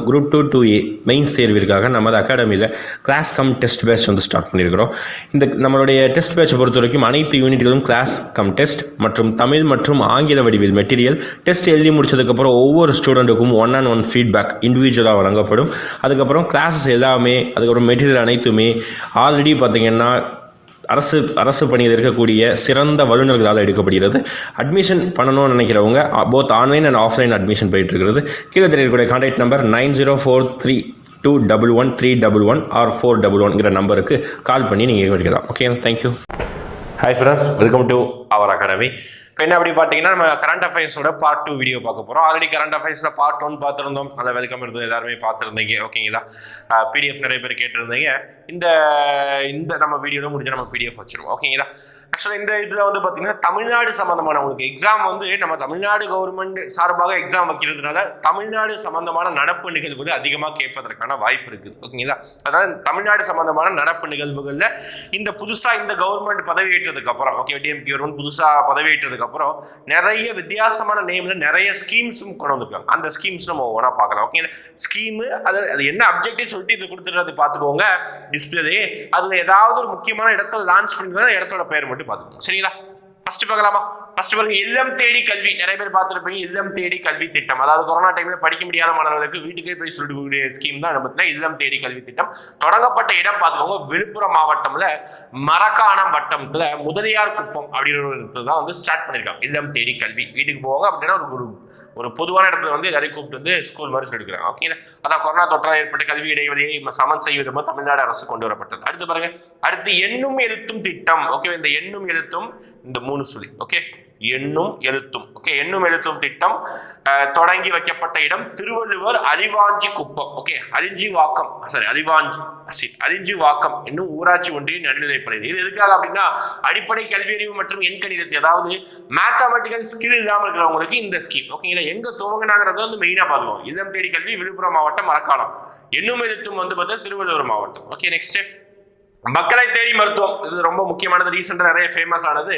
Group 2 2A mains தேர்விற்காக நமது அகாடமியில் class come test batch வந்து ஸ்டார்ட் பண்ணியிருக்கிறோம். இந்த நம்மளுடைய டெஸ்ட் பேட்சை பொறுத்த வரைக்கும் அனைத்து யூனிட்களும் கிளாஸ் கம் டெஸ்ட் மற்றும் தமிழ் மற்றும் ஆங்கில வடிவில் மெட்டீரியல் டெஸ்ட் எழுதி முடிச்சதுக்கப்புறம் ஒவ்வொரு ஸ்டூடெண்ட்டுக்கும் 1-on-1 ஃபீட்பேக் இண்டிவிஜுவலாக வழங்கப்படும். அதுக்கப்புறம் கிளாஸஸ் எல்லாமே அதுக்கப்புறம் மெட்டீரியல் அனைத்துமே ஆல்ரெடி பார்த்திங்கன்னா அரசு பணியில் இருக்கக்கூடிய சிறந்த வல்லுநர்களால் எடுக்கப்படுகிறது. அட்மிஷன் பண்ணணும்னு நினைக்கிறவங்க both online and offline admission போயிட்டு இருக்கிறது. கீழே தெரியக்கூடிய கான்டாக்ட் நம்பர் 9043211311 ஆர் 411 நம்பருக்கு கால் பண்ணி நீங்கள் கேட்கலாம். Okay, thank you. Hi friends, welcome to our academy. இப்போ என்ன அப்படி பார்த்தீங்கன்னா நம்ம கரண்ட் அஃபேர்ஸோட பார்ட் 2 வீடியோ பார்க்க போகிறோம். ஆல்ரெடி கரண்ட் அஃபேர்ஸில் பார்ட் 1 பார்த்துருந்தோம். அதை வெல்கம் இருந்தது, எல்லாருமே பார்த்துருந்தீங்க. ஓகேங்களா, பிடிஎஃப் நிறைய பேர் கேட்டிருந்தீங்க. இந்த நம்ம வீடியோவில் முடிஞ்சு நம்ம பிடிஎஃப் வச்சுருவோம். ஓகேங்களா, ஆக்சுவலாக இந்த இதில் வந்து பார்த்தீங்கன்னா தமிழ்நாடு சம்மந்தமான உங்களுக்கு எக்ஸாம் வந்து நம்ம தமிழ்நாடு கவர்மெண்ட் சார்பாக எக்ஸாம் வைக்கிறதுனால தமிழ்நாடு சம்மந்தமான நடப்பு நிகழ்வுகள் அதிகமாக கேட்பதற்கான வாய்ப்பு இருக்குது. ஓகேங்களா, அதாவது தமிழ்நாடு சம்மந்தமான நடப்பு நிகழ்வுகளில் இந்த புதுசாக இந்த கவர்மெண்ட் பதவியேற்றதுக்கு அப்புறம் டிஎம்கே கவர்மெண்ட் புதுசாக பதவியேற்றதுக்கு அப்புறம் நிறைய வித்தியாசமான நேம்ல நிறைய ஸ்கீம்ஸும் கொண்டு வந்திருக்காங்க. அந்த ஸ்கீம்ஸ் நம்ம ஒவ்வொன்றா பார்க்கலாம். ஓகேங்களா, ஸ்கீமு அது என்ன அப்ஜெக்டிவ் சொல்லிட்டு இது கொடுத்துட்டு பார்த்துக்கோங்க டிஸ்பிளே. அதில் ஏதாவது ஒரு முக்கியமான இடத்துல லான்ச் பண்ணிருந்தா இடத்தோட பெயர் மட்டும் பார்த்துக்கோங்க. சரிங்களா, ஃபர்ஸ்ட் பார்க்கலாமா? ஃபர்ஸ்ட் பாருங்க, இல்லம் தேடி கல்வி. நிறைய பேர் பார்த்துருப்பீங்க இல்லம் தேடி கல்வி திட்டம். அதாவது கொரோனா டைம்ல படிக்க முடியாத மாணவர்களுக்கு வீட்டுக்கே போய் சொல்லக்கூடிய ஸ்கீம் தான் நம்ம இல்லம் தேடி கல்வி திட்டம். தொடங்கப்பட்ட இடம் பார்த்துக்கோங்க, விழுப்புரம் மாவட்டம்ல மரக்காணம் வட்டத்துல முதலியார் குப்பம் அப்படின்ற ஒரு இடத்துல தான் வந்து ஸ்டார்ட் பண்ணிருக்காங்க இல்லம் தேடி கல்வி. வீட்டுக்கு போவாங்க அப்படின்னா ஒரு பொதுவான இடத்துல வந்து எல்லாரையும் கூப்பிட்டு வந்து ஸ்கூல் மாதிரி சொல்லிக்கிறாங்க. ஓகே, அதான் கொரோனா தொற்றால் ஏற்பட்ட கல்வி இடைவெளியை சமன் செய்வதும் தமிழ்நாடு அரசு கொண்டு வரப்பட்டது. அடுத்து பாருங்க, அடுத்து எண்ணும் எழுத்தும் திட்டம். ஓகே, இந்த எண்ணும் எழுத்தும் இந்த 3 சொல்லி. ஓகே, எண்ணும் எழுத்தும். ஓகே, எண்ணும் எழுத்தும் திட்டம் தொடங்கி வைக்கப்பட்ட இடம் திருவள்ளுவர் அரிவாஞ்சி குப்பம். ஓகே, அரிஞ்சி வாக்கம் இன்னும் ஊராட்சி ஒன்றிய நடுநிலைப்பள்ளி. இது எதுக்காக அப்படின்னா அடிப்படை கல்வி அறிவு மற்றும் எண்கணிதத்தை, அதாவது மேத்தமெட்டிக்கல் ஸ்கில் இல்லாமல் இருக்கிறவங்களுக்கு இந்த ஸ்கீம். ஓகேங்களா, எங்க துவங்கினாங்கிறத வந்து மெயினா பார்த்துக்கோம். இல்லம் தேடி கல்வி விழுப்புரம் மாவட்டம் மரக்காணம். எண்ணும் எழுத்தும் வந்து பார்த்தா திருவள்ளுவர் மாவட்டம். ஓகே, நெக்ஸ்ட் மக்களை தேடி மருத்துவம். இது ரொம்ப முக்கியமானது, ரீசெண்டா நிறைய ஃபேமஸ் ஆனது.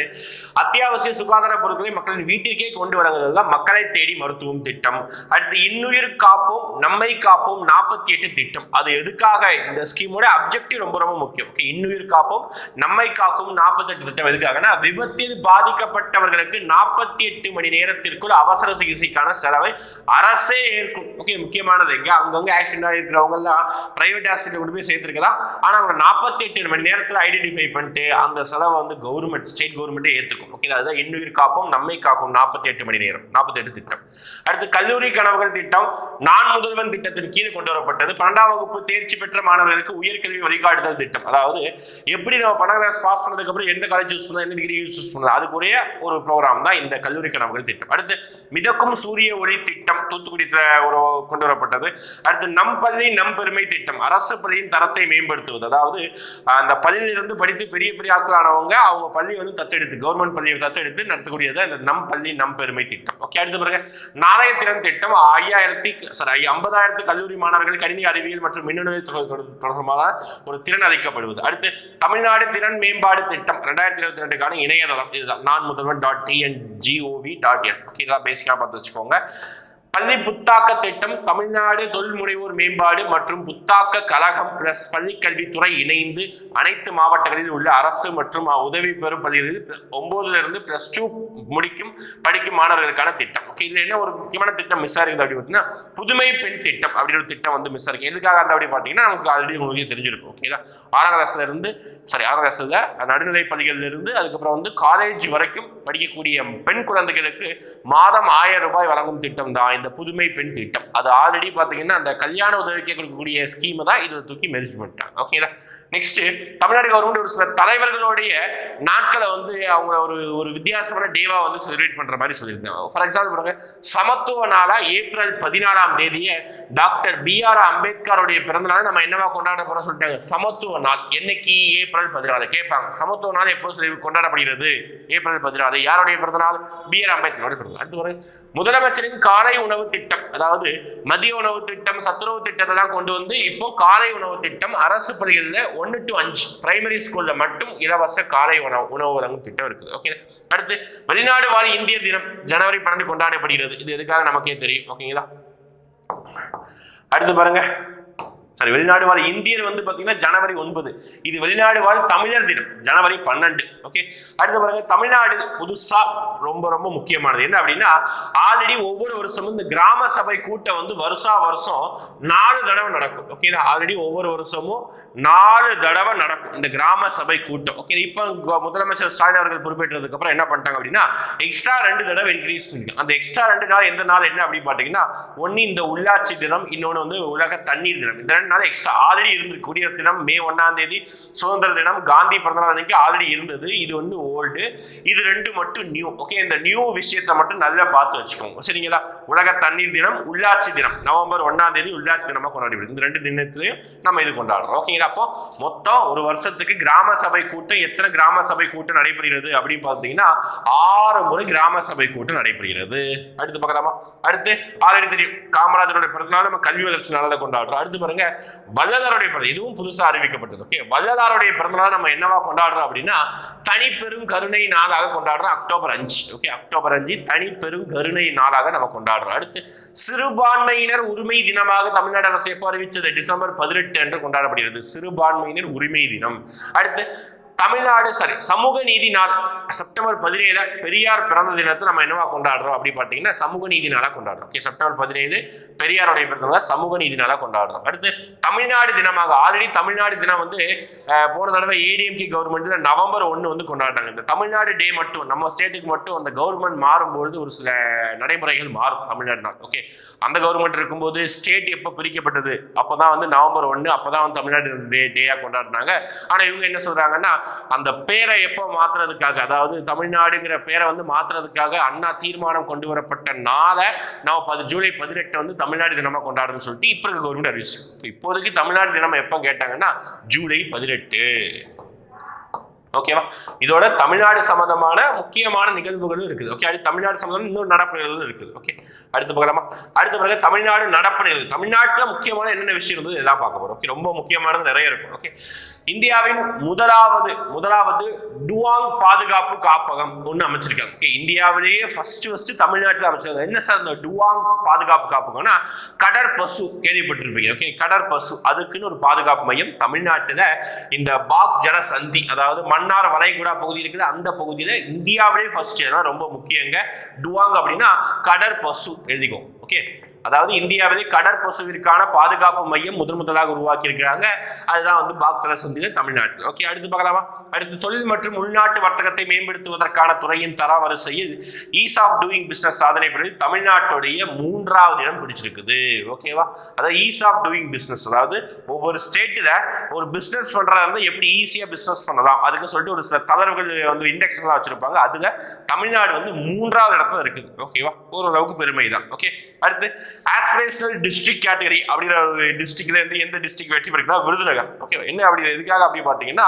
அத்தியாவசிய சுகாதார பொருட்களை மக்களின் வீட்டிற்கே கொண்டு வரது தான் மக்களை தேடி மருத்துவம் திட்டம். அடுத்து இன்னுயிர் காப்போம் நம்மை காப்போம் 48 திட்டம். அது எதுக்காக? இந்த ஸ்கீமோட அப்ஜெக்டிவ் ரொம்ப ரொம்ப முக்கியம். ஓகே, இன்னுயிர் காப்போம் நம்மை காக்கும் 48 திட்டம் எதுக்காகனா விபத்தில் பாதிக்கப்பட்டவர்களுக்கு 48 மணி நேரத்திற்குள் அவசர சிகிச்சைக்கான செலவை அரசே ஏற்கும். ஓகே, முக்கியமானது எங்க அங்கங்க ஆக்சிடென்ட் இருக்கிறவங்க எல்லாம் பிரைவேட் ஹாஸ்பிட்டல் கொண்டு போய் சேர்த்திருக்கலாம். ஆனா அவங்க 48 மணி நேரத்தில் ஐடென்டிஃபை பண்ணிட்டு அந்த செலவை வந்து கவர்மெண்ட் ஸ்டேட் கவர்மெண்ட்டே ஏற்றுக்கும். ஓகே, அதுதான் இன்னுயிர் காப்போம் நம்மை காக்கும் 48 மணி நேரம் 48 திட்டம். அடுத்து கல்லூரி கனவுகள் திட்டம் நான் முதல்வன் திட்டத்தின் கீழ் கொண்டு வரப்பட்டது. 12ஆம் வகுப்பு தேர்ச்சி பெற்ற மாணவர்களுக்கு உயர்கல்வி வழிகாட்டுதல் திட்டம். அதாவது எப்படி நம்ம 12ஆம் கிளாஸ் பாஸ் பண்ணதுக்கு அப்புறம் எந்த காலேஜ் சூஸ் பண்ணலாம், என்ன டிகிரி சூஸ் பண்ணலாம், அதுக்குரிய ஒரு ப்ரோக்ராம் தான் இந்த கல்லூரி கனவுகள் திட்டம். அடுத்து மிதக்கும் சூரிய ஒளி திட்டம் தூத்துக்குடி கொண்டு வரப்பட்டது. அடுத்து நம் பள்ளி நம் பெருமை திட்டம், அரசு பள்ளியின் தரத்தை மேம்படுத்துவது. அதாவது அந்த பள்ளியிலிருந்து படித்து பெரிய பெரிய ஆட்களானவங்க அவங்க பள்ளி வந்து தத்தெடுத்து கவர்மெண்ட் பள்ளியை தத்தெடுத்து நடத்தக்கூடியது அந்த நம் பள்ளி நம் பெருமை திட்டம். ஓகே, அடுத்து பாருங்க, நாணய திறன் திட்டம். 50,000 கல்லூரி மாணவர்கள் கணினி அறிவியல் மற்றும் மின்னணு தொடர்பான ஒரு திறன் அளிக்கப்படுவது. அடுத்து தமிழ்நாடு திறன் மேம்பாடு திட்டம் 2022க்கான இணையதளம். இதுதான் நான் முதல்வன் .tngov.in. ஓகே, இதெல்லாம் பேசிக்கா பார்த்து வச்சுக்கோங்க. பள்ளி புத்தாக்க திட்டம் தமிழ்நாடு தொழில் முனைவோர் மேம்பாடு மற்றும் புத்தாக்க கழகம் பிளஸ் பள்ளி கல்வித்துறை இணைந்து அனைத்து மாவட்டங்களில் உள்ள அரசு மற்றும் உதவி பெறும் பள்ளிகளில் 9லிருந்து +2 படிக்கும் மாணவர்களுக்கான திட்டம். ஓகே, இதுல என்ன ஒரு முக்கியமான திட்டம் மிஸ் ஆகுது அப்படி பார்த்தீங்கன்னா புதுமை பெண் திட்டம் அப்படின்ற ஒரு திட்டம் வந்து மிஸ் ஆகுது. எதுக்காக அந்த அப்படி பார்த்தீங்கன்னா நமக்கு ஆல்ரெடி உங்களுக்கு தெரிஞ்சிருக்கும். ஓகேங்களா, 6ஆம் கிளாஸ்ல நடுநிலை பள்ளிகளில் இருந்து அதுக்கப்புறம் வந்து காலேஜ் வரைக்கும் படிக்கக்கூடிய பெண் குழந்தைகளுக்கு மாதம் 1000 ரூபாய் வழங்கும் திட்டம் தான் இந்த புதுமை பெண் திட்டம். அது ஆல்ரெடி பாத்தீங்கன்னா அந்த கல்யாண உதவிக்கு கொடுக்கக்கூடிய ஸ்கீம் தான் இதுல தூக்கி மெர்ஜ் பண்ணிட்டாங்க. ஓகேங்களா, நெக்ஸ்ட் தமிழ்நாடு கவர்மெண்ட் ஒரு சில தலைவர்களுடைய நாட்களை வந்து அவங்க ஒரு வித்தியாசமான டேவா வந்து செலிப்ரேட் பண்ற மாதிரி சொல்லியிருந்தாங்க. ஃபார் எக்ஸாம்பிள் சமத்துவ நாளா ஏப்ரல் 14ஆம் தேதியை டாக்டர் BR அம்பேத்கருடைய பிறந்த நாள் நம்ம என்னவா கொண்டாட போறோம் சொல்லிட்டாங்க, சமத்துவ நாள். என்னைக்கு? ஏப்ரல் 14. கேட்பாங்க சமத்துவ நாள் எப்போ கொண்டாடப்படுகிறது? ஏப்ரல் 14. யாருடைய பிறந்த நாள்? BR அம்பேத்கருடைய பிறந்த நாள். அடுத்து முதலமைச்சரின் காலை உணவு திட்டம், அதாவது மதிய உணவு திட்டம் சத்துணவு திட்டத்தை தான் கொண்டு வந்து இப்போ காலை உணவு திட்டம் அரசு பள்ளிகளில் 1 to 5 பிரைமரி ஸ்கூல்ல மட்டும் இலவச காலை உணவு வழங்கும் திட்டம் இருக்குது. ஓகே, அடுத்து வெளிநாடு வாழ் இந்தியர் தினம் ஜனவரி 12 கொண்டாடப்படுகிறது. இது எதுக்காக நமக்கே தெரியும். ஓகேங்களா, அடுத்து பாருங்க, சாரி, வெளிநாடு வாழ் இந்தியர் வந்து பாத்தீங்கன்னா ஜனவரி 9, இது வெளிநாடு வாழ் தமிழர் தினம் ஜனவரி 12. ஓகே, அடுத்து பாருங்க, தமிழ்நாடு புதுசா ரொம்ப ரொம்ப முக்கியமானது என்ன அப்படின்னா, ஆல்ரெடி ஒவ்வொரு வருஷமும் இந்த கிராம சபை கூட்டம் வந்து வருஷம் 4 தடவை நடக்கும். ஓகே, ஆல்ரெடி ஒவ்வொரு வருஷமும் 4 தடவை நடக்கும் இந்த கிராம சபை கூட்டம். ஓகே, இப்போ முதலமைச்சர் ஸ்டாலின் அவர்கள் பொறுப்பேற்றதுக்கு அப்புறம் என்ன பண்ணிட்டாங்க அப்படின்னா, எக்ஸ்ட்ரா 2 தடவை இன்க்ரீஸ் பண்ணிருக்காங்க. அந்த எக்ஸ்ட்ரா 2 நாள் எந்த நாள் என்ன அப்படின்னு பாத்தீங்கன்னா, ஒன்னு இந்த உள்ளாட்சி தினம், இன்னொன்னு வந்து உலக தண்ணீர் தினம். இந்த 2 நாள் எக்ஸ்ட்ரா ஆல்ரெடி இருந்து. குடியரசு தினம் மே 1ஆம் தேதி, சுதந்திர தினம், காந்தி பிறந்தநாள் அன்னைக்கு ஆல்ரெடி இருந்தது. இது வந்து ஓல்டு, இது 2 மட்டும் நியூ. ஓகே, இந்த நியூ விஷயத்தை மட்டும் நல்லா பார்த்து வச்சுக்கோங்க, சரிங்களா? உலக தண்ணீர் தினம், உள்ளாட்சி தினம் நவம்பர் 1ஆம் தேதி உள்ளாட்சி தினமா கொண்டாடுவோம். இந்த 2 தினத்திலையும் நம்ம இது கொண்டாடுறோம். ஓகேங்களா? அப்போ மொத்தம் ஒரு வருஷத்துக்கு கிராம சபை கூட்டம் எத்தனை கிராம சபை கூட்டம் நடைபெறுகிறது அப்படின்னு பார்த்தீங்கன்னா 6 முறை கிராம சபை கூட்டம் நடைபெறுகிறது. அடுத்து பார்க்கலாமா? அடுத்து ஆல்ரெடி தெரியும், காமராஜருடைய பிறந்தநாள் நம்ம கல்வி வளர்ச்சி நாளை கொண்டாடுறோம். அடுத்து பாருங்க, வள்ளலாருடைய பிறந்த, இதுவும் புதுசா அறிவிக்கப்பட்டது. ஓகே, வள்ளலாருடைய பிறந்தநாள் நம்ம என்னவா கொண்டாடுறோம் அப்படின்னா, தனிப்பெரும் கருணை நாளாக கொண்டாடுறோம். அக்டோபர் 5. ஓகே, அக்டோபர் 5 தனிப்பெரும் கருணை நாளாக நம்ம கொண்டாடுறோம். அடுத்து சிறுபான்மையினர் உரிமை தினமாக தமிழ்நாடு அரசு எப்போ அறிவிச்சது? டிசம்பர் 18 அன்று கொண்டாடப்படுகிறது சிறுபான்மையினர் உரிமை தினம். அடுத்து தமிழ்நாடு சமூக நீதி நாள் செப்டம்பர் 17 பெரியார் பிறந்த தினத்தை நம்ம என்னவா கொண்டாடுறோம் அப்படி பார்த்தீங்கன்னா சமூக நீதி நாளா கொண்டாடுறோம். ஓகே, செப்டம்பர் 17 பெரியாருடைய பிறந்த சமூக நீதி நாளா கொண்டாடுறோம். அடுத்து தமிழ்நாடு தினமாக, ஆல்ரெடி தமிழ்நாடு தினம் வந்து போன தடவை ஏடிஎம்கே கவர்மெண்ட்ல நவம்பர் 1 வந்து கொண்டாடுறாங்க. இந்த தமிழ்நாடு டே மட்டும் நம்ம ஸ்டேட்டுக்கு மட்டும் அந்த கவர்மெண்ட் மாறும்பொழுது ஒரு சில நடைமுறைகள் மாறும். தமிழ்நாடு நாள், ஓகே, அந்த கவர்மெண்ட் இருக்கும்போது ஸ்டேட் எப்போ பிரிக்கப்பட்டது அப்போதான் வந்து நவம்பர் 1, அப்போதான் வந்து தமிழ்நாடு டேயா கொண்டாடுறாங்க. ஆனா இவங்க என்ன சொல்றாங்கன்னா, அந்த பேரை எப்போ மாத்துறதுக்காக, அதாவது தமிழ்நாடுங்கிற பேரை வந்து மாத்துறதுக்காக அண்ணா தீர்மானம் கொண்டு வரப்பட்ட நாளை நம்ம ஜூலை 18 வந்து தமிழ்நாடு தினமா கொண்டாடுறதுன்னு சொல்லிட்டு இப்போ இருக்க கவர்மெண்ட் அறிவிச்சு. இப்போதைக்கு தமிழ்நாடு தினம் எப்போ கேட்டாங்கன்னா ஜூலை 18. ஓகேவா? இதோட தமிழ்நாடு சம்பந்தமான முக்கியமான நிகழ்வுகளும் இருக்குது. ஓகே, அடுத்து தமிழ்நாடு சம்பந்தம் இன்னும் நடப்பு நிகழ்வுகளும் இருக்குது. ஓகே, அடுத்து பார்க்கலாமா? அடுத்த பிறகு தமிழ்நாடு நடப்பு நிகழ்வு, தமிழ்நாட்டில் முக்கியமான என்னென்ன விஷயம் இருந்தது எல்லாம் பார்க்க போறோம். ஓகே, ரொம்ப முக்கியமானது நிறைய இருக்கும். ஓகே, இந்தியாவின் முதலாவது டுவாங் பாதுகாப்பு காப்பகம் ஒன்று அமைச்சிருக்காங்க. ஓகே, இந்தியாவிலேயே ஃபர்ஸ்ட் தமிழ்நாட்டில் அமைச்சிருக்காங்க. என்ன சார் இந்த டுவாங் பாதுகாப்பு காப்பகம்னா, கடற்பசு கேள்விப்பட்டிருப்பீங்க. ஓகே, கடற்பசு அதுக்குன்னு ஒரு பாதுகாப்பு மையம் தமிழ்நாட்டில் இந்த பாக் ஜல சந்தி, அதாவது மன்னார் வளைகுடா பகுதி இருக்குது, அந்த பகுதியில் இந்தியாவிலேயே ஃபர்ஸ்ட் ரொம்ப முக்கியங்க. டுவாங் அப்படின்னா கடற்பசு எழுதிக்கும். ஓகே, அதாவது இந்தியாவிலே கடற்பசுவிற்கான பாதுகாப்பு மையம் முதலாக உருவாக்கி இருக்கிறாங்க. அதுதான் வந்து பாக் ஜல சந்தியில தமிழ்நாட்டில். ஓகே, அடுத்து பார்க்கலாமா? அடுத்து தொழில் மற்றும் உள்நாட்டு வர்த்தகத்தை மேம்படுத்துவதற்கான துறையின் தரவரிசையில் ஈஸ் ஆஃப் டூயிங் பிசினஸ் சாதனை பிரிவில் தமிழ்நாட்டுடைய 3வது இடம் பிடிச்சிருக்குது. ஓகேவா? அதாவது ஈஸ் ஆஃப் டூயிங் பிசினஸ், அதாவது ஒவ்வொரு ஸ்டேட்டில் ஒரு பிசினஸ் பண்றதா இருந்தால் எப்படி ஈஸியா பிசினஸ் பண்ணலாம் அதுக்கு சொல்லிட்டு ஒரு சில தளர்வுகள் வந்து இண்டெக்ஸ் எல்லாம் வச்சிருப்பாங்க. அதுல தமிழ்நாடு வந்து 3வது இடத்துல இருக்குது. ஓகேவா? ஓரளவுக்கு பெருமை தான். ஓகே, அடுத்து ஆஸ்பிரேஷனல் டிஸ்ட்ரிக்ட் கேட்டகரி அப்படிங்கிற ஒரு டிஸ்ட்ரிக்ட்ல இருந்து எந்த டிஸ்ட்ரிக்ட் வெற்றி பெறுகிறா? விருதுநகர். ஓகே, என்ன அப்படி எதுக்காக அப்படி பார்த்தீங்கன்னா,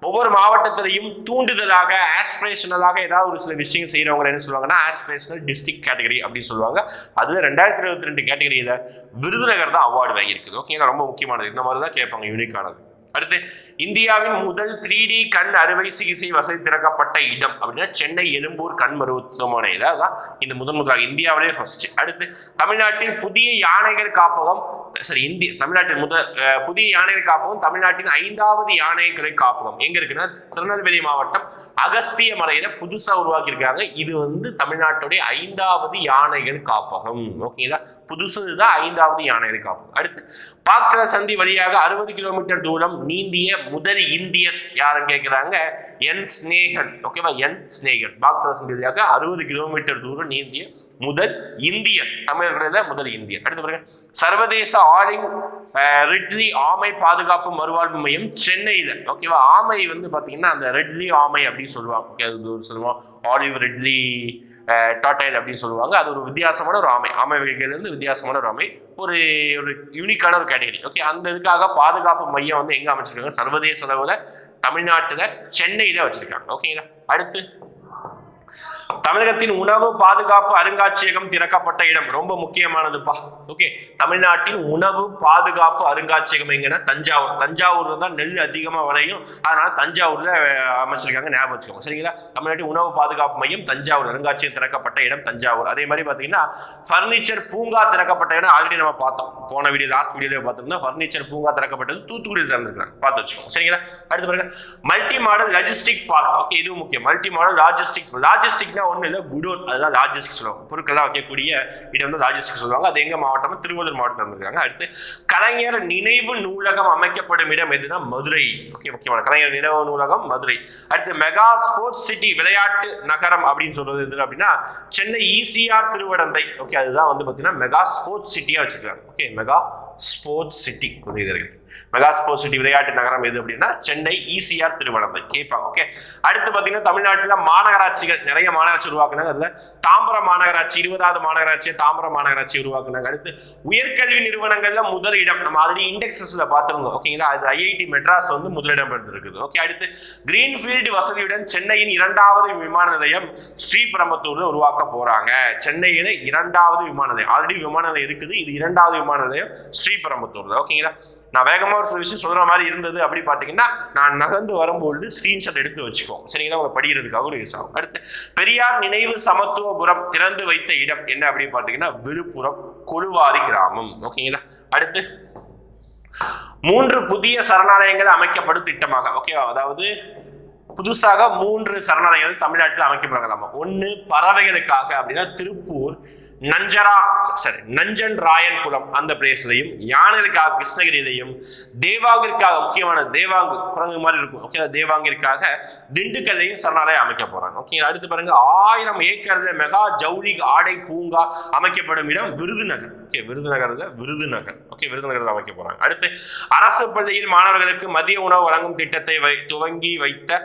ஒவ்வொரு மாவட்டத்திலையும் தூண்டுதலாக ஆஸ்பிரேஷனலாக ஏதாவது ஒரு சில விஷயம் செய்யறவங்க என்ன சொல்லுவாங்கன்னா ஆஸ்பிரேஷனல் டிஸ்ட்ரிக்ட் கேட்டகரி அப்படின்னு சொல்லுவாங்க. அதுல 2022 கேட்டகரியில விருதுநகர் தான் அவார்டு வாங்கியிருக்குது. ஓகே, ரொம்ப முக்கியமானது. இந்த மாதிரி தான் கேட்பாங்க, யூனிக்கானது. அடுத்து இந்தியாவின் முதல் 3D கண் அறுவை சிகிச்சை வசதி திறக்கப்பட்ட இடம் அப்படின்னா சென்னை எழும்பூர் கண் மருத்துவமனை தான் இந்த முதலாக இந்தியாவிலே ஃபர்ஸ்ட். அடுத்து தமிழ்நாட்டில் புதிய யானைகள் காப்பகம், தமிழ்நாட்டில் புதிய யானைகள் காப்பகம் தமிழ்நாட்டின் 5வது யானைகள் காப்பகம் எங்க இருக்குன்னா திருநெல்வேலி மாவட்டம் அகஸ்திய மலையில புதுசா உருவாக்கி இருக்காங்க. இது வந்து தமிழ்நாட்டுடைய 5வது யானைகள் காப்பகம். ஓகேங்களா? புதுசுதான் 5வது யானைகள் காப்பகம். அடுத்து பாக் ஜல சந்தி வழியாக 60 கிலோமீட்டர் தூரம் நீந்திய முதல் இந்தியர் யாருன்னு கேட்கிறாங்க? என் ஸ்னேகன். ஓகேவா? என் ஸ்னேகன் பாக் ஜல சந்தி வழியாக 60 கிலோமீட்டர் தூரம் நீந்திய முதல் இந்தியர், தமிழர்களில் முதல் இந்தியர். அடுத்து பாருங்க, சர்வதேச ஆலிங் ரிட்லி ஆமை பாதுகாப்பு மறுவாழ்வு மையம் சென்னையில். ஓகேவா? ஆமை வந்து பார்த்தீங்கன்னா அந்த ரெட்லி ஆமை அப்படின்னு சொல்லுவாங்க. ஓகே, அது சொல்லுவோம் ஆலிவ் ரெட்லி டாட்டைல் அப்படின்னு சொல்லுவாங்க. அது ஒரு வித்தியாசமான ஒரு ஆமை வகையிலிருந்து வித்தியாசமான ஒரு ஆமை, ஒரு யூனிக்கான ஒரு கேட்டகரி. ஓகே, அந்த இதுக்காக பாதுகாப்பு மையம் வந்து எங்க அமைச்சிருக்காங்க? சர்வதேச அளவில் தமிழ்நாட்டில் சென்னையில வச்சிருக்காங்க. ஓகேங்களா? அடுத்து தமிழகத்தின் உணவு பாதுகாப்பு அருங்காட்சியகம் திறக்கப்பட்ட இடம் ரொம்ப முக்கியமானதுப்பா. ஓகே, தமிழ்நாட்டின் உணவு பாதுகாப்பு அருங்காட்சியகம் எங்கன்னா தஞ்சாவூர். தஞ்சாவூர்ல தான் நெல் அதிகமா விளையும், அதனால தஞ்சாவூர்ல அமைச்சிருக்காங்க, ஞாபகம் வச்சுக்கோங்க சரிங்களா. தமிழ்நாட்டின் உணவு பாதுகாப்பு மையம் தஞ்சாவூர், அருங்காட்சியகம் திறக்கப்பட்ட இடம் தஞ்சாவூர். அதே மாதிரி பாத்தீங்கன்னா பர்னிச்சர் பூங்கா திறக்கப்பட்ட இடம் ஆல்ரெடி நம்ம பார்த்தோம், போன வீடியோ லாஸ்ட் வீடியோல பார்த்திருந்தோம். பர்னிச்சர் பூங்கா திறக்கப்பட்டது தூத்துக்குடியில் திறந்திருக்காங்க, பார்த்து வச்சுக்கோங்க சரிங்களா. அடுத்து பாருங்க multi model logistic park. Okay, இதுவும் முக்கியம். மல்டி மாடல் லாஜிஸ்டிக் ஒண்ணு இல்ல, குடோன், அதுதான் லாஜிஸ்டிக் சொல்லுவாங்க. பொருட்கள்லாம் வைக்கக்கூடிய இடம் வந்து லாஜிஸ்டிக் சொல்லுவாங்க. அது எங்க மாவட்டம்? திருவள்ளூர் மாவட்டத்தில் இருக்காங்க. அடுத்து கலைஞர் நினைவு நூலகம் அமைக்கப்படும் இடம் எதுனா மதுரை. ஓகே, முக்கியமான கலைஞர் நினைவு நூலகம் மதுரை. அடுத்து மெகா ஸ்போர்ட்ஸ் சிட்டி விளையாட்டு நகரம் அப்படின்னு சொல்றது எது அப்படின்னா சென்னை ஈசிஆர் திருவடந்தை. ஓகே, அதுதான் வந்து பாத்தீங்கன்னா மெகா ஸ்போர்ட்ஸ் சிட்டியா வச்சிருக்காங்க. ஓகே, மெகா ஸ்போர்ட்ஸ் சிட்டி புரியுது. மெகா ஸ்போர்ட்ஸ் சிட்டி விளையாட்டு நகரம் எது அப்படின்னா சென்னை ஈசிஆர் திருவண்ணாமலை கேட்பாங்க. ஓகே, அடுத்து பார்த்தீங்கன்னா தமிழ்நாட்டில் மாநகராட்சிகள் நிறைய மாநகராட்சி உருவாக்குனாங்க. அதில் தாம்பரம் மாநகராட்சி 20வது மாநகராட்சியை தாம்பரம் மாநகராட்சி உருவாக்குனாங்க. அடுத்து உயர்கல்வி நிறுவனங்கள்ல முதலிடம் நம்ம ஆல்ரெடி இண்டெக்ஸஸ்ல பார்த்துருந்தோம். ஓகேங்களா, அது ஐஐடி மெட்ராஸ் வந்து முதலிடம் எடுத்திருக்குது. ஓகே, அடுத்து கிரீன்ஃபீல்டு வசதியுடன் சென்னையின் 2வது விமான நிலையம் ஸ்ரீபெரும்புத்தூர்ல உருவாக்க போறாங்க. சென்னையில 2வது விமான நிலையம், ஆல்ரெடி விமான நிலையம் இருக்குது, இது 2வது விமான நிலையம் ஸ்ரீபெரும்புத்தூர்ல. ஓகேங்களா, நான் வேகமாக ஒரு சில விஷயம் சொல்ற மாதிரி இருந்தது அப்படி பார்த்தீங்கன்னா நான் நகர்ந்து வரும்பொழுது ஸ்கிரீன்ஷாட் எடுத்து வச்சுக்கோம் சரிங்களா, உங்களை படிக்கிறதுக்காக ஒரு யூஸ் ஆகும். அடுத்து பெரியார் நினைவு சமத்துவபுரம் திறந்து வைத்த இடம் என்ன அப்படின்னு பார்த்தீங்கன்னா விழுப்புரம் கொழுவாரி கிராமம். ஓகேங்களா, அடுத்து 3 புதிய சரணாலயங்கள் அமைக்கப்படும் திட்டமாக. ஓகே, அதாவது புதுசாக 3 சரணாலயங்கள் தமிழ்நாட்டில் அமைக்கப்படுறாங்க. 1 பறவைகளுக்காக அப்படின்னா திருப்பூர் நஞ்சன் ராயன் குளம் அந்த பிளேஸ்லையும், யானைக்காக கிருஷ்ணகிரியிலையும், தேவாங்கிற்காக முக்கியமான தேவாங்கு குரங்கு மாதிரி இருக்கும். ஓகே, தேவாங்கிற்காக திண்டுக்கல்லையும் சரணாலயம் அமைக்க போறாங்க. ஓகே, அடுத்து பாருங்க 1000 ஏக்கர்ல மெகா ஜவுளி ஆடை பூங்கா அமைக்கப்படும் இடம் விருதுநகர். ஓகே, விருதுநகர்ல அமைக்க போறாங்க. அடுத்து அரசு பள்ளியில் மாணவர்களுக்கு மதிய உணவு வழங்கும் திட்டத்தை துவங்கி வைத்த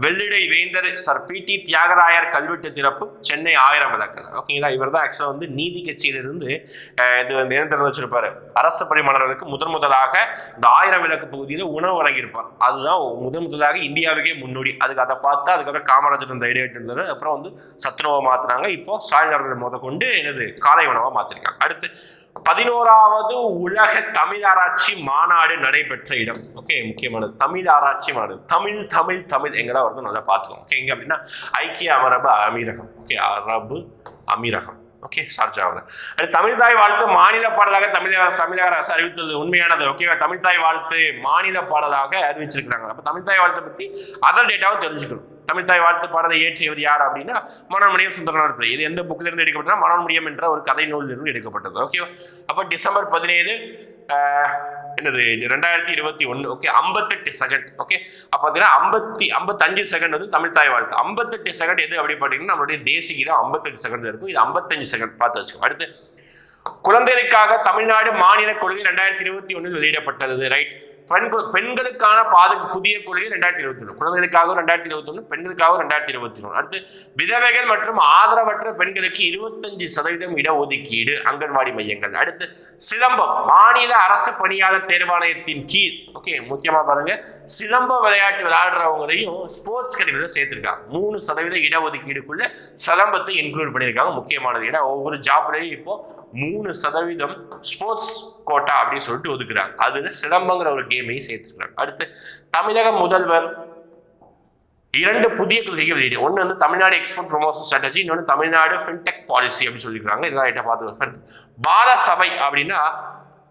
வெள்ளிடை வேந்தர் சர் பி.டி. தியாகராயர் கல்வெட்டு திறப்பு சென்னை 1000 விளக்கு. ஓகேங்களா, இவர் தான் ஆக்சுவலா வந்து நீதி கட்சியிலிருந்து இது வந்து என்ன திறந்து வச்சிருப்பாரு, அரசு பள்ளி மாணவர்களுக்கு முதலாக இந்த 1000 விளக்கு பகுதியில் உணவு வழங்கியிருப்பார். அதுதான் முதலாக இந்தியாவுக்கே முன்னோடி. அதை பார்த்து அதுக்கப்புறம் காமராஜர் இந்த ஐடியா இருந்தது. அப்புறம் வந்து சத்துணவை மாத்தினாங்க. இப்போ ஸ்டாலின் அவர்கள் முதற்கொண்டு என்னது காலை உணவா மாத்திருக்காங்க. அடுத்து 11வது உலக தமிழாராய்ச்சி மாநாடு நடைபெற்ற இடம். ஓகே, முக்கியமானது தமிழ் ஆராய்ச்சி மாநாடு. தமிழ் எங்கடா வருது நல்லா பார்த்துக்கோங்க. ஓகே, எங்க அப்படின்னா ஐக்கிய அரபு அமீரகம். ஓகே, அரபு அமீரகம். ஓகே, ஷார்ஜாவில். அடுத்து தமிழ்தாய் வாழ்த்து மாநில பாடலாக தமிழக அரசு அறிவித்தது உண்மையானது. ஓகேவா, தமிழ்தாய் வாழ்த்து மாநில பாடலாக அறிவிச்சிருக்கிறாங்க. அப்ப தமிழ்தாய் வாழ்த்தை பத்தி அதர் டேட்டாவும் தெரிஞ்சுக்கணும். தமிழ்தாய் வாழ்த்து பாடலை இயற்றியவர் யார் அப்படின்னா மனோன்மணியம் சுந்தரநாத் பிள்ளை. இது எந்த புக்கில் இருந்து எடுக்கப்பட்டா மனோன்மணியம் என்ற ஒரு கதை நூலில் இருந்து எடுக்கப்பட்டது. ஓகேவா, அப்ப டிசம்பர் 17 என்னது 2021. Okay, 58 second. ஓகே, அப்ப பார்த்தீங்கன்னா 55 செகண்ட் வந்து தமிழ்தாய் வாழ்த்து. 58 செகண்ட் எது அப்படி பார்த்தீங்கன்னா நம்மளுடைய தேசிக்கு தான் 58 செகண்ட் இருக்கும். இது 55 செகண்ட் பார்த்து வச்சுக்கோ. அடுத்து குழந்தைகளுக்காக தமிழ்நாடு மாநில கொள்கை 2021 வெளியிடப்பட்டது. ரைட், பெண்களுக்கான புதிய கொள்கை 2021, குழந்தைகளுக்காக 2021, பெண்களுக்காக 2021. அடுத்து விதவைகள் மற்றும் ஆதரவற்ற பெண்களுக்கு 25% இடஒதுக்கீடு அங்கன்வாடி மையங்கள். அடுத்து சிலம்பம் மாநில அரசு பணியாளர் தேர்வாணையத்தின் கீழ். ஓகே, முக்கியமா பாருங்க, சிலம்ப விளையாட்டு விளையாடுறவங்களையும் ஸ்போர்ட்ஸ் கேட்டகரியில சேர்த்திருக்காங்க. 3% இடஒதுக்கீடுக்குள்ள சிலம்பத்தை இன்க்ளூட் பண்ணியிருக்காங்க. முக்கியமானது, ஏன்னா ஒவ்வொரு ஜாப்லையும் இப்போ 3% ஸ்போர்ட்ஸ் கோட்டா அப்படின்னு சொல்லிட்டு ஒதுக்குறாங்க. அதுல சிலம்பங்கிற ஒரு கேமையும் சேர்த்துருக்காங்க. அடுத்து தமிழக முதல்வர் 2 புதிய கொள்கைகள் வெளியிடு. ஒன்று வந்து தமிழ்நாடு எக்ஸ்போர்ட் ப்ரொமோஷன் ஸ்ட்ராட்டஜி, இன்னொன்று தமிழ்நாடு ஃபின்டெக் பாலிசி அப்படின்னு சொல்லியிருக்காங்க. இதெல்லாம் ரைட்டா பார்த்து. பால சபை அப்படின்னா